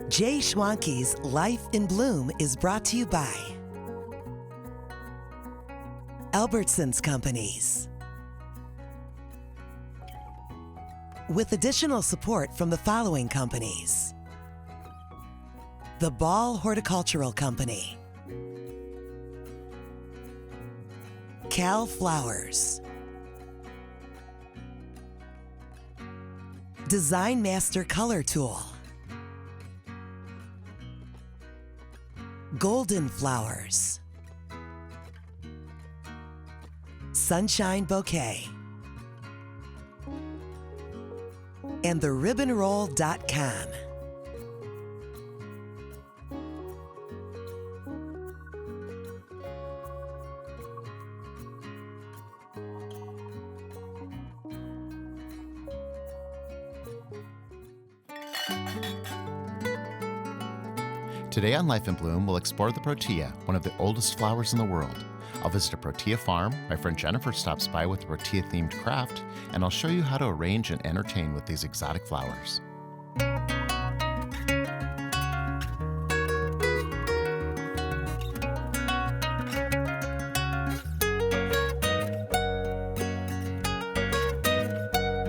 J Schwanke's Life in Bloom is brought to you by Albertsons Companies, with additional support from the following companies: the Ball Horticultural Company, Cal Flowers, Design Master Color Tool, Golden Flowers, Sunshine Bouquet, and theribbonroll.com. Today on Life in Bloom, we'll explore the Protea, one of the oldest flowers in the world. I'll visit a Protea farm, my friend Jennifer stops by with a Protea-themed craft, and I'll show you how to arrange and entertain with these exotic flowers.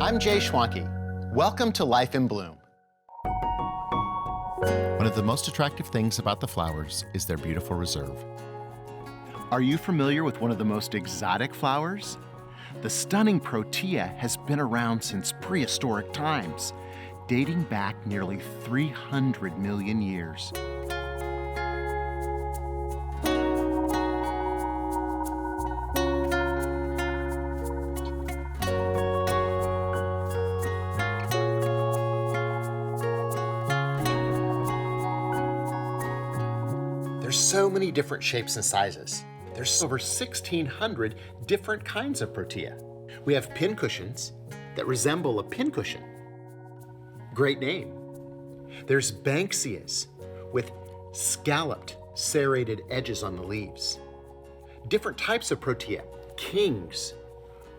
I'm J Schwanke. Welcome to Life in Bloom. One of the most attractive things about the flowers is their beautiful reserve. Are you familiar with one of the most exotic flowers? The stunning Protea has been around since prehistoric times, dating back nearly 300 million years. There's so many different shapes and sizes. There's over 1,600 different kinds of Protea. We have pincushions that resemble a pincushion. Great name. There's Banksias with scalloped, serrated edges on the leaves. Different types of Protea: kings,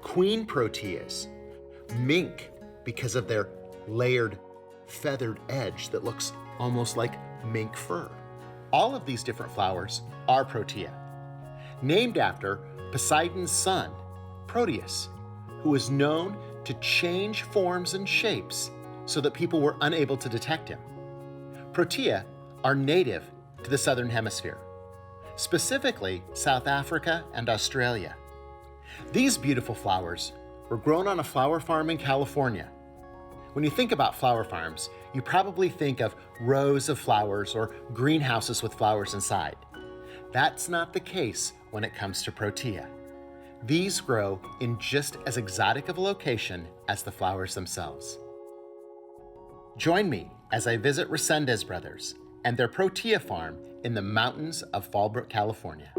queen Proteas, mink because of their layered, feathered edge that looks almost like mink fur. All of these different flowers are Protea, named after Poseidon's son, Proteus, who was known to change forms and shapes so that people were unable to detect him. Protea are native to the Southern Hemisphere, specifically South Africa and Australia. These beautiful flowers were grown on a flower farm in California. When you think about flower farms, you probably think of rows of flowers or greenhouses with flowers inside. That's not the case when it comes to Protea. These grow in just as exotic of a location as the flowers themselves. Join me as I visit Resendez Brothers and their Protea farm in the mountains of Fallbrook, California.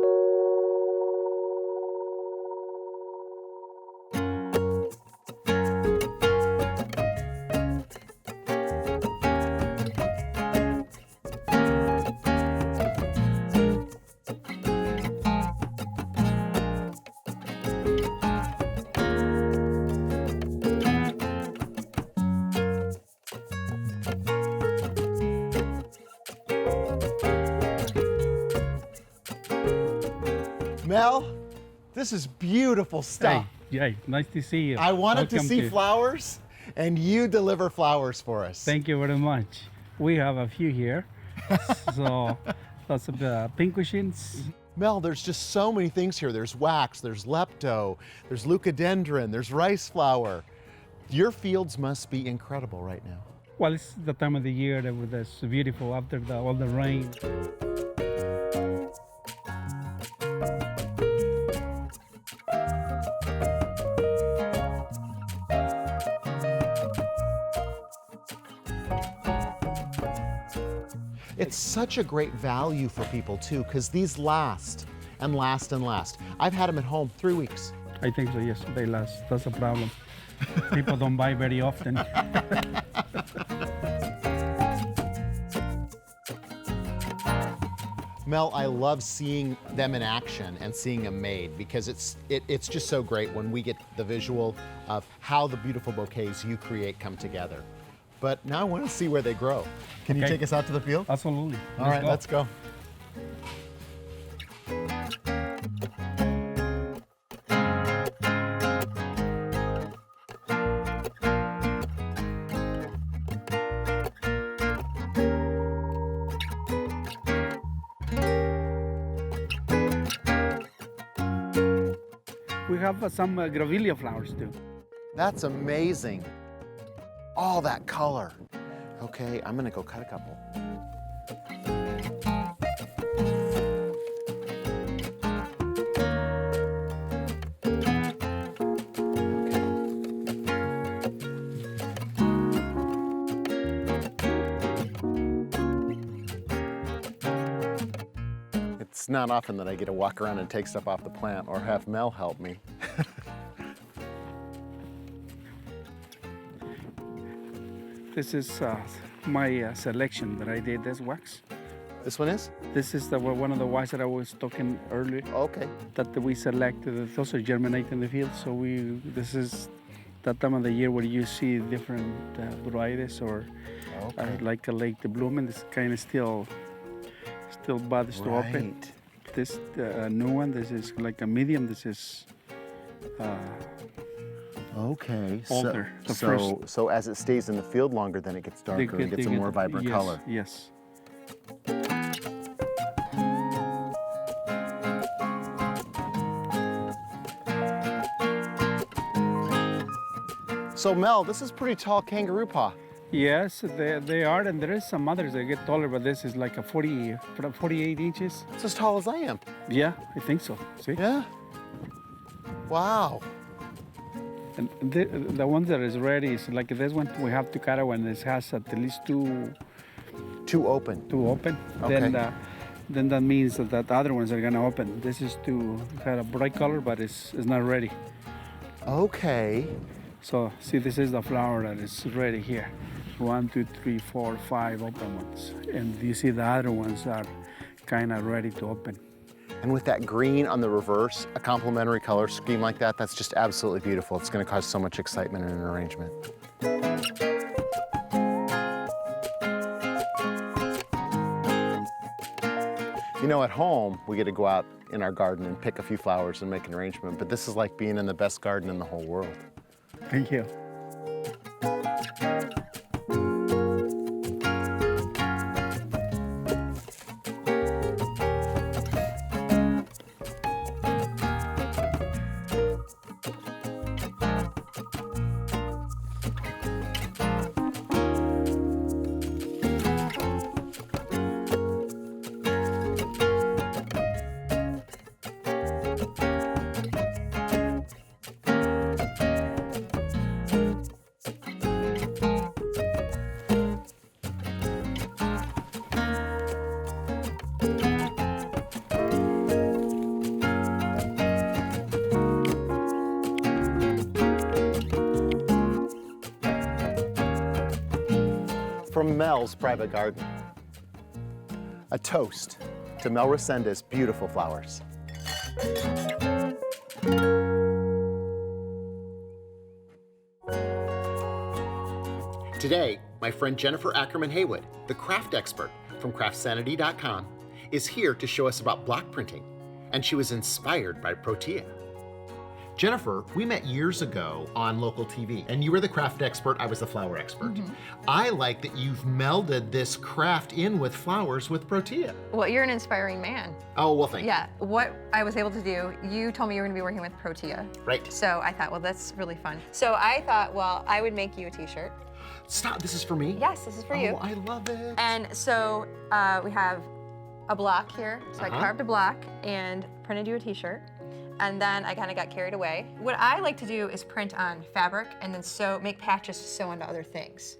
Mel, this is beautiful stuff. Hey, nice to see you. I wanted to Welcome see flowers, and you deliver flowers for us. Thank you very much. We have a few here. So lots of pincushions. Mel, there's just so many things here. There's wax, there's lepto, there's leucadendron, there's rice flower. Your fields must be incredible right now. Well, it's the time of the year that it's beautiful after all the rain. It's such a great value for people too, because these last and last and last. I've had them at home 3 weeks. I think so, yes, they last. That's a problem. People don't buy very often. Mel, I love seeing them in action and seeing them made, because it's just so great when we get the visual of how the beautiful bouquets you create come together. but now I want to see where they grow. Can you Okay. take us out to the field? Absolutely. All right, let's go. We have some grevillea flowers too. That's amazing. All that color. Okay, I'm gonna go cut a couple. It's not often that I get to walk around and take stuff off the plant or have Mel help me. This is my selection that I did. This wax. This one is? This is one of the wax that I was talking earlier. Okay. That we selected. Those are germinate in the field. So this is that time of the year where you see different varieties or like a late blooming. This kind of still buds to open. This new one. This is like a medium. This is. Okay. Older. So as it stays in the field longer, then it gets darker and gets a more vibrant color. Yes. So Mel, this is pretty tall kangaroo paw. Yes, they are, and there is some others that get taller, but this is like a 48 inches. It's as tall as I am. Yeah, I think so. See? Yeah. Wow. And the one that is ready is like this one. We have to cut it when it has at least two open. Okay. Then that means that the other ones are gonna open. This is to have a bright color, but it's not ready. Okay. So see, this is the flower that is ready here. 1, 2, 3, 4, 5 open ones, and you see the other ones are kind of ready to open. And with that green on the reverse, a complementary color scheme like that, that's just absolutely beautiful. It's going to cause so much excitement in an arrangement. You know, at home, we get to go out in our garden and pick a few flowers and make an arrangement, but this is like being in the best garden in the whole world. Thank you. From Mel's private garden, a toast to Mel Resenda's beautiful flowers. Today, my friend Jennifer Ackerman Haywood, the craft expert from craftsanity.com, is here to show us about block printing, and she was inspired by Protea. Jennifer, we met years ago on local TV, and you were the craft expert, I was the flower expert. I like that you've melded this craft in with flowers with Protea. Well, you're an inspiring man. Oh, well, thank you. Yeah, what I was able to do, you told me you were gonna be working with Protea. Right. So I thought, well, that's really fun. So I thought, well, I would make you a t-shirt. Stop, this is for me? Yes, this is for you. Oh, I love it. And so we have a block here. So I carved a block and printed you a t-shirt. And then I kind of got carried away. What I like to do is print on fabric and then make patches to sew onto other things.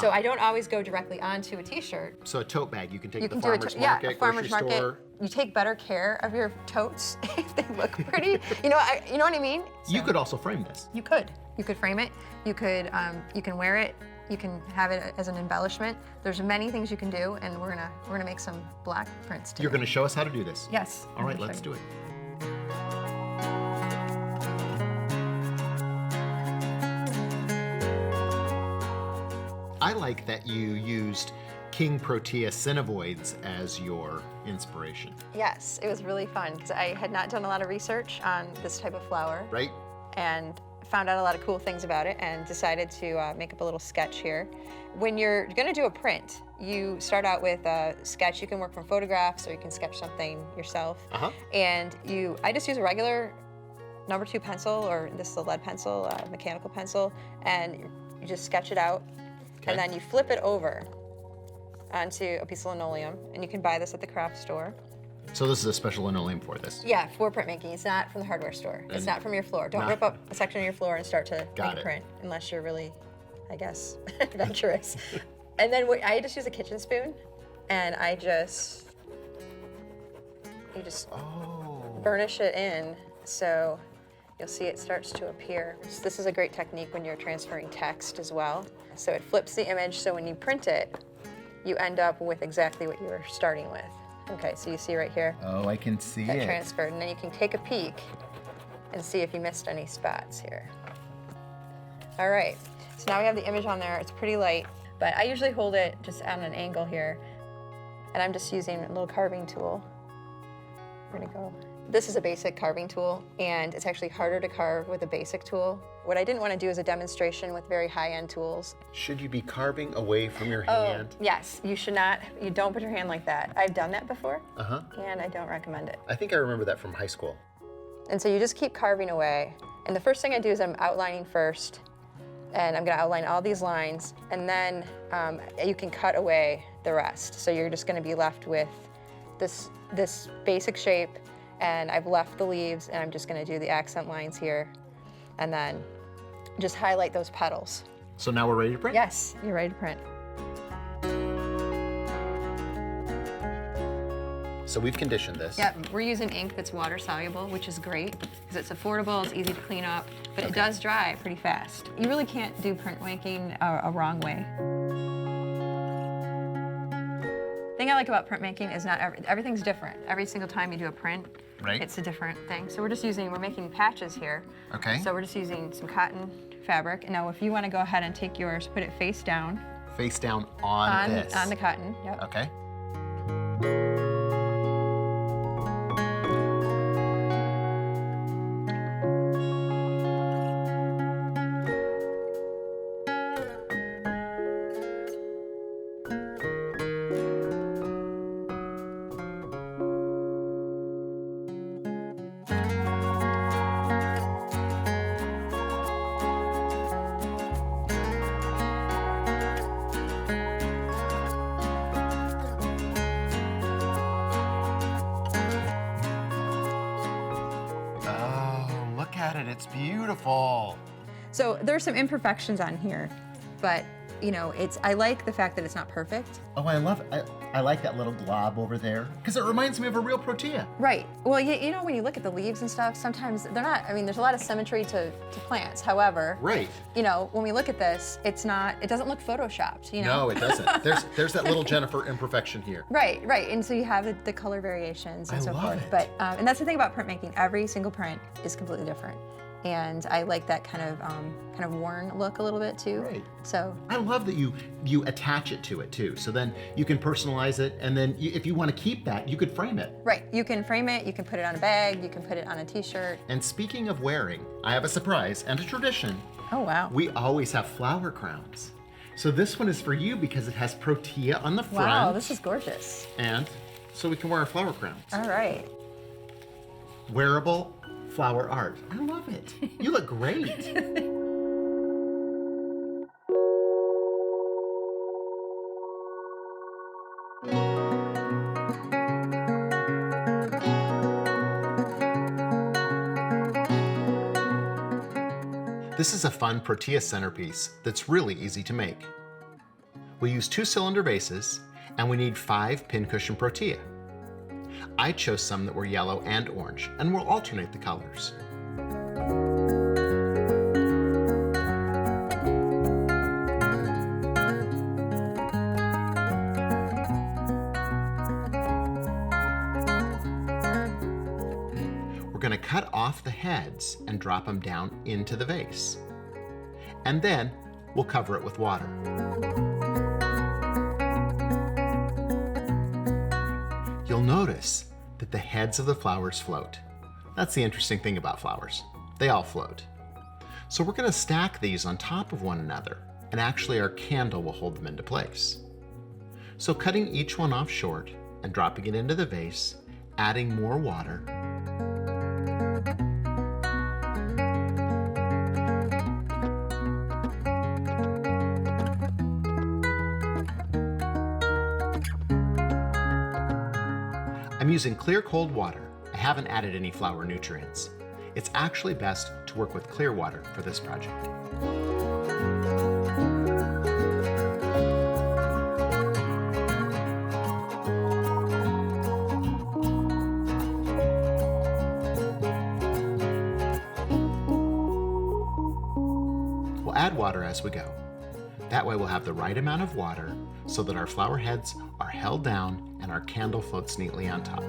So I don't always go directly onto a t-shirt. So a tote bag, you can take You to the can do farmer's a market, a farmer's grocery market. store. You take better care of your totes if they look pretty. You know what I mean? You could also frame this. You could. You could frame it. You could. You can wear it. You can have it as an embellishment. There's many things you can do, and we're gonna make some block prints today. You're gonna show us how to do this? Yes. All right, let's do it. I like that you used King Protea cinnivoids as your inspiration. Yes, it was really fun because I had not done a lot of research on this type of flower. Right? And found out a lot of cool things about it and decided to make up a little sketch here. When you're gonna do a print, you start out with a sketch. You can work from photographs or you can sketch something yourself. And I just use a regular number 2 pencil, or this is a lead pencil, mechanical pencil, and you just sketch it out. And then you flip it over onto a piece of linoleum, and you can buy this at the craft store. So this is a special linoleum for this? Yeah, for printmaking. It's not from the hardware store. It's not from your floor. Don't rip up a section of your floor and start to make a print, unless you're really, I guess, adventurous. And then I just use a kitchen spoon, and you just burnish it in, so you'll see it starts to appear. So this is a great technique when you're transferring text as well. So it flips the image, so when you print it, you end up with exactly what you were starting with. Okay, so you see right here. Oh, I can see that it. Transferred, and then you can take a peek and see if you missed any spots here. All right, so now we have the image on there. It's pretty light, but I usually hold it just on an angle here, and I'm just using a little carving tool. We're gonna go. This is a basic carving tool, and it's actually harder to carve with a basic tool. What I didn't want to do is a demonstration with very high-end tools. Should you be carving away from your hand? Yes, you should not. You don't put your hand like that. I've done that before, and I don't recommend it. I think I remember that from high school. And so you just keep carving away. And the first thing I do is I'm outlining first, and I'm gonna outline all these lines, and then you can cut away the rest. So you're just gonna be left with this basic shape, and I've left the leaves, and I'm just gonna do the accent lines here, and then just highlight those petals. So now we're ready to print? Yes, you're ready to print. So we've conditioned this. Yep, we're using ink that's water soluble, which is great because it's affordable, it's easy to clean up, but it does dry pretty fast. You really can't do printmaking a wrong way. The thing I like about printmaking is not everything's different. Every single time you do a print, it's a different thing. So we're making patches here. Okay. So we're just using some cotton fabric. And now if you want to go ahead and take yours, put it face down. Face down on this. On the cotton, yep. Okay. It's beautiful. So there's some imperfections on here, but I like the fact that it's not perfect. Oh, I love it. I like that little glob over there because it reminds me of a real Protea. Right. Well, when you look at the leaves and stuff, sometimes they're not, there's a lot of symmetry to plants. However, when we look at this, it doesn't look photoshopped, No, it doesn't. There's that little Jennifer imperfection here. Right. And so you have the color variations and so forth. But, and that's the thing about printmaking. Every single print is completely different. And I like that kind of worn look a little bit too. Right. So I love that you attach it to it too. So then you can personalize it, and then if you want to keep that, you could frame it. Right. You can frame it. You can put it on a bag. You can put it on a T-shirt. And speaking of wearing, I have a surprise and a tradition. Oh wow. We always have flower crowns. So this one is for you because it has Protea on the front. Wow, this is gorgeous. And so we can wear our flower crowns. All right. Wearable flower art. I love it. You look great. This is a fun Protea centerpiece that's really easy to make. We use 2-cylinder vases, and we need 5 pincushion Protea. I chose some that were yellow and orange, and we'll alternate the colors. We're going to cut off the heads and drop them down into the vase. And then we'll cover it with water. You'll notice that the heads of the flowers float. That's the interesting thing about flowers. They all float. So we're going to stack these on top of one another, and actually our candle will hold them into place. So cutting each one off short and dropping it into the vase, adding more water, I'm using clear cold water. I haven't added any flower nutrients. It's actually best to work with clear water for this project. We'll add water as we go. That way we'll have the right amount of water so that our flower heads are held down and our candle floats neatly on top.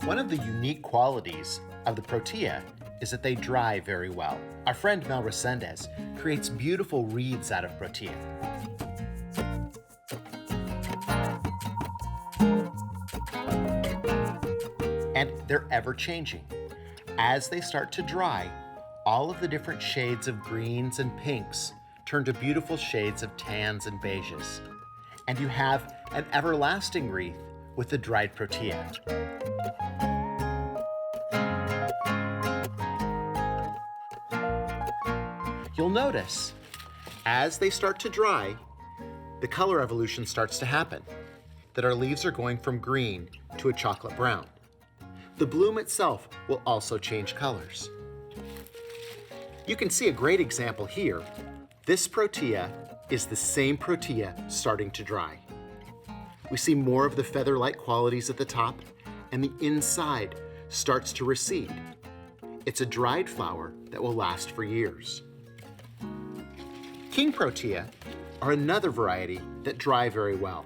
One of the unique qualities of the Protea is that they dry very well. Our friend Mel Resendez creates beautiful wreaths out of Protea. And they're ever changing. As they start to dry, all of the different shades of greens and pinks turn to beautiful shades of tans and beiges. And you have an everlasting wreath with the dried Protea. You'll notice, as they start to dry, the color evolution starts to happen, that our leaves are going from green to a chocolate brown. The bloom itself will also change colors. You can see a great example here. This Protea is the same Protea starting to dry. We see more of the feather-like qualities at the top, and the inside starts to recede. It's a dried flower that will last for years. King Protea are another variety that dry very well.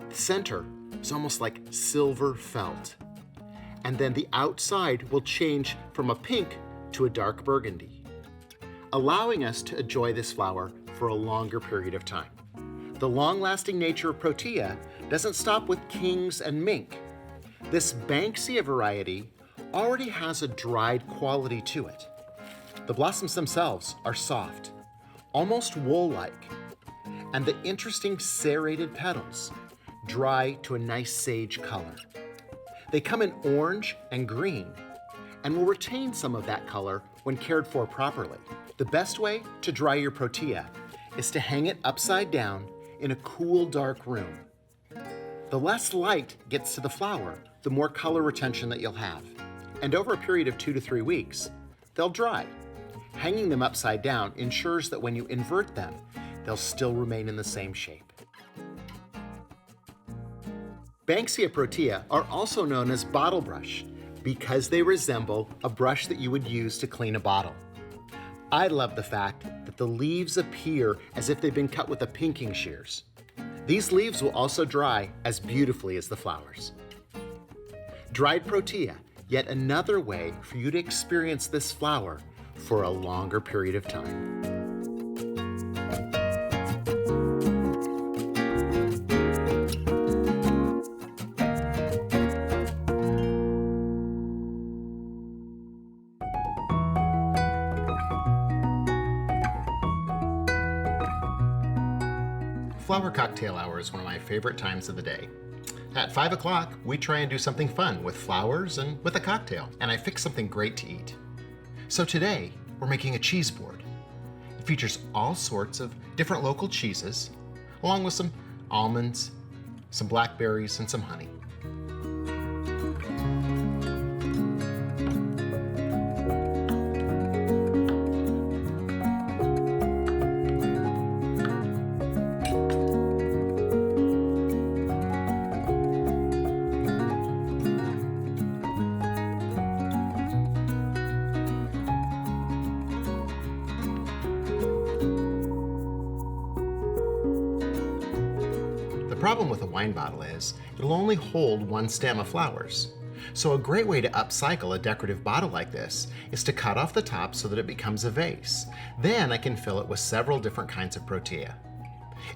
The center is almost like silver felt, and then the outside will change from a pink to a dark burgundy, allowing us to enjoy this flower for a longer period of time. The long-lasting nature of Protea doesn't stop with kings and mink. This Banksia variety already has a dried quality to it. The blossoms themselves are soft, almost wool-like, and the interesting serrated petals dry to a nice sage color. They come in orange and green and will retain some of that color when cared for properly. The best way to dry your Protea is to hang it upside down in a cool, dark room. The less light gets to the flower, the more color retention that you'll have. And over a period of 2 to 3 weeks, they'll dry. Hanging them upside down ensures that when you invert them, they'll still remain in the same shape. Banksia Protea are also known as bottle brush because they resemble a brush that you would use to clean a bottle. I love the fact that the leaves appear as if they've been cut with a pinking shears. These leaves will also dry as beautifully as the flowers. Dried Protea, yet another way for you to experience this flower for a longer period of time. Flower cocktail hour is one of my favorite times of the day. At 5 o'clock, we try and do something fun with flowers and with a cocktail, and I fix something great to eat. So today, we're making a cheese board. It features all sorts of different local cheeses, along with some almonds, some blackberries, and some honey. The problem with a wine bottle is it'll only hold one stem of flowers. So a great way to upcycle a decorative bottle like this is to cut off the top so that it becomes a vase. Then I can fill it with several different kinds of Protea.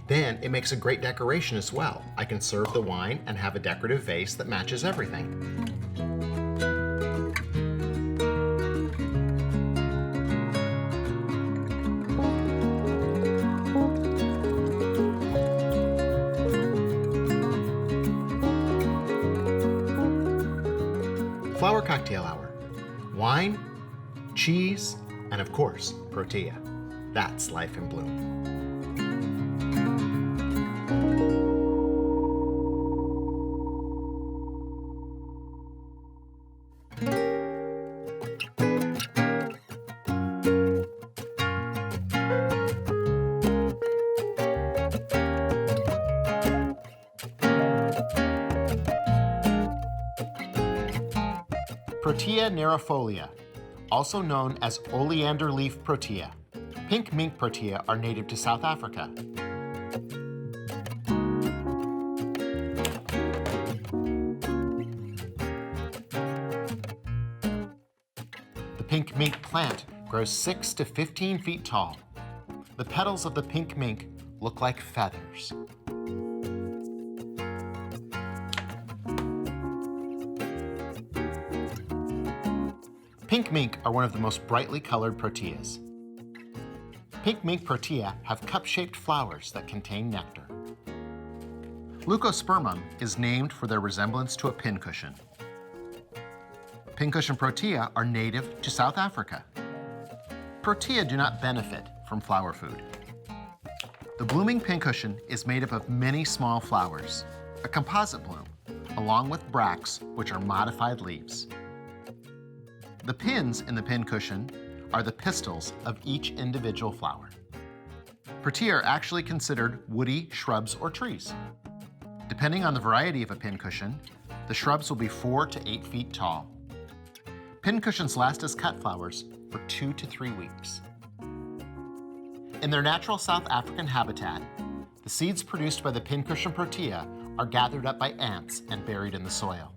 Then it makes a great decoration as well. I can serve the wine and have a decorative vase that matches everything. Flower cocktail hour. Wine, cheese, and of course, Protea. That's life in bloom. Protea nerifolia, also known as oleander leaf protea. Pink mink protea are native to South Africa. The pink mink plant grows 6 to 15 feet tall. The petals of the pink mink look like feathers. Pink mink are one of the most brightly colored proteas. Pink mink protea have cup-shaped flowers that contain nectar. Leucospermum is named for their resemblance to a pincushion. Pincushion protea are native to South Africa. Protea do not benefit from flower food. The blooming pincushion is made up of many small flowers, a composite bloom, along with bracts, which are modified leaves. The pins in the pincushion are the pistils of each individual flower. Protea are actually considered woody shrubs or trees. Depending on the variety of a pincushion, the shrubs will be 4 to 8 feet tall. Pincushions last as cut flowers for 2 to 3 weeks. In their natural South African habitat, the seeds produced by the pincushion protea are gathered up by ants and buried in the soil.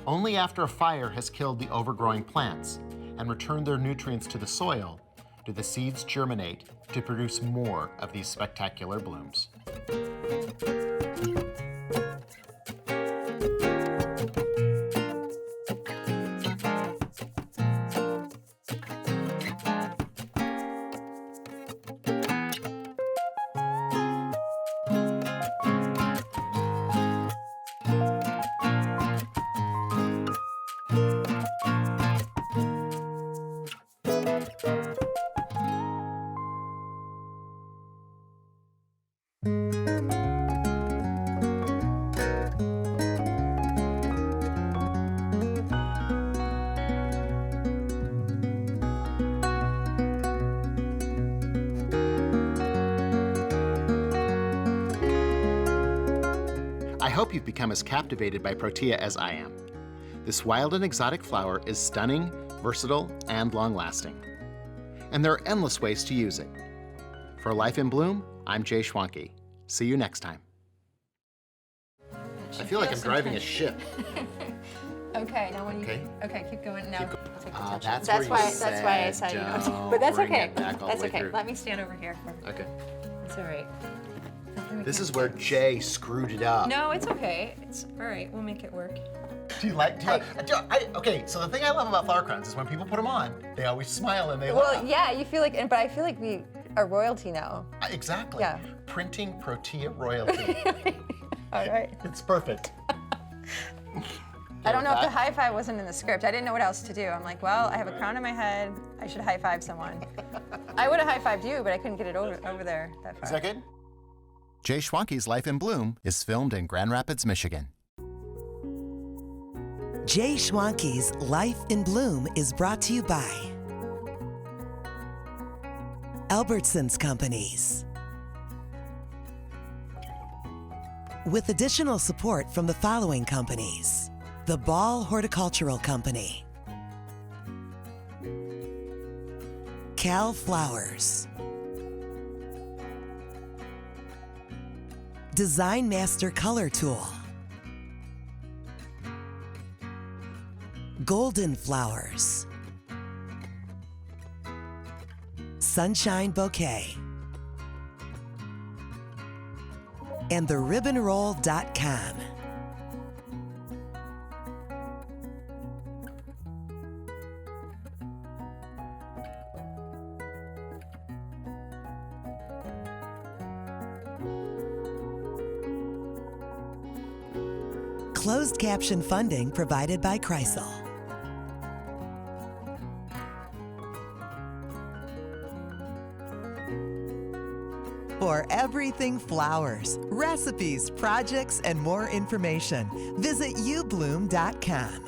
Only after a fire has killed the overgrowing plants and returned their nutrients to the soil do the seeds germinate to produce more of these spectacular blooms. I hope you've become as captivated by Protea as I am. This wild and exotic flower is stunning, versatile, and long-lasting. And there are endless ways to use it. For Life in Bloom, I'm J Schwanke. See you next time. I feel like I'm driving a ship. Okay, now when you Okay. keep going. Now I'll take the touch. That's That's where you why I said said you know. don't But that's bring okay. it back all the That's way okay. through. Let me stand over here. Okay. It's all right. This is where Jay screwed it up. No, it's okay. It's all right. We'll make it work. Okay, so the thing I love about flower crowns is when people put them on, they always smile and they laugh. Well, yeah, you feel like, but I feel like a royalty now. Exactly. Yeah. Printing Protea royalty. All right. It's perfect. I don't know if the high five wasn't in the script. I didn't know what else to do. I'm like, well, I have a crown on my head. I should high five someone. I would have high fived you, but I couldn't get it over there that far. Is that good? J Schwanke's Life in Bloom is filmed in Grand Rapids, Michigan. J Schwanke's Life in Bloom is brought to you by Albertsons Companies. With additional support from the following companies: the Ball Horticultural Company, Cal Flowers, Design Master Color Tool, Golden Flowers, Sunshine Bouquet, and theribbonroll.com. Closed caption funding provided by Kreisel. For everything flowers, recipes, projects, and more information, visit ubloom.com.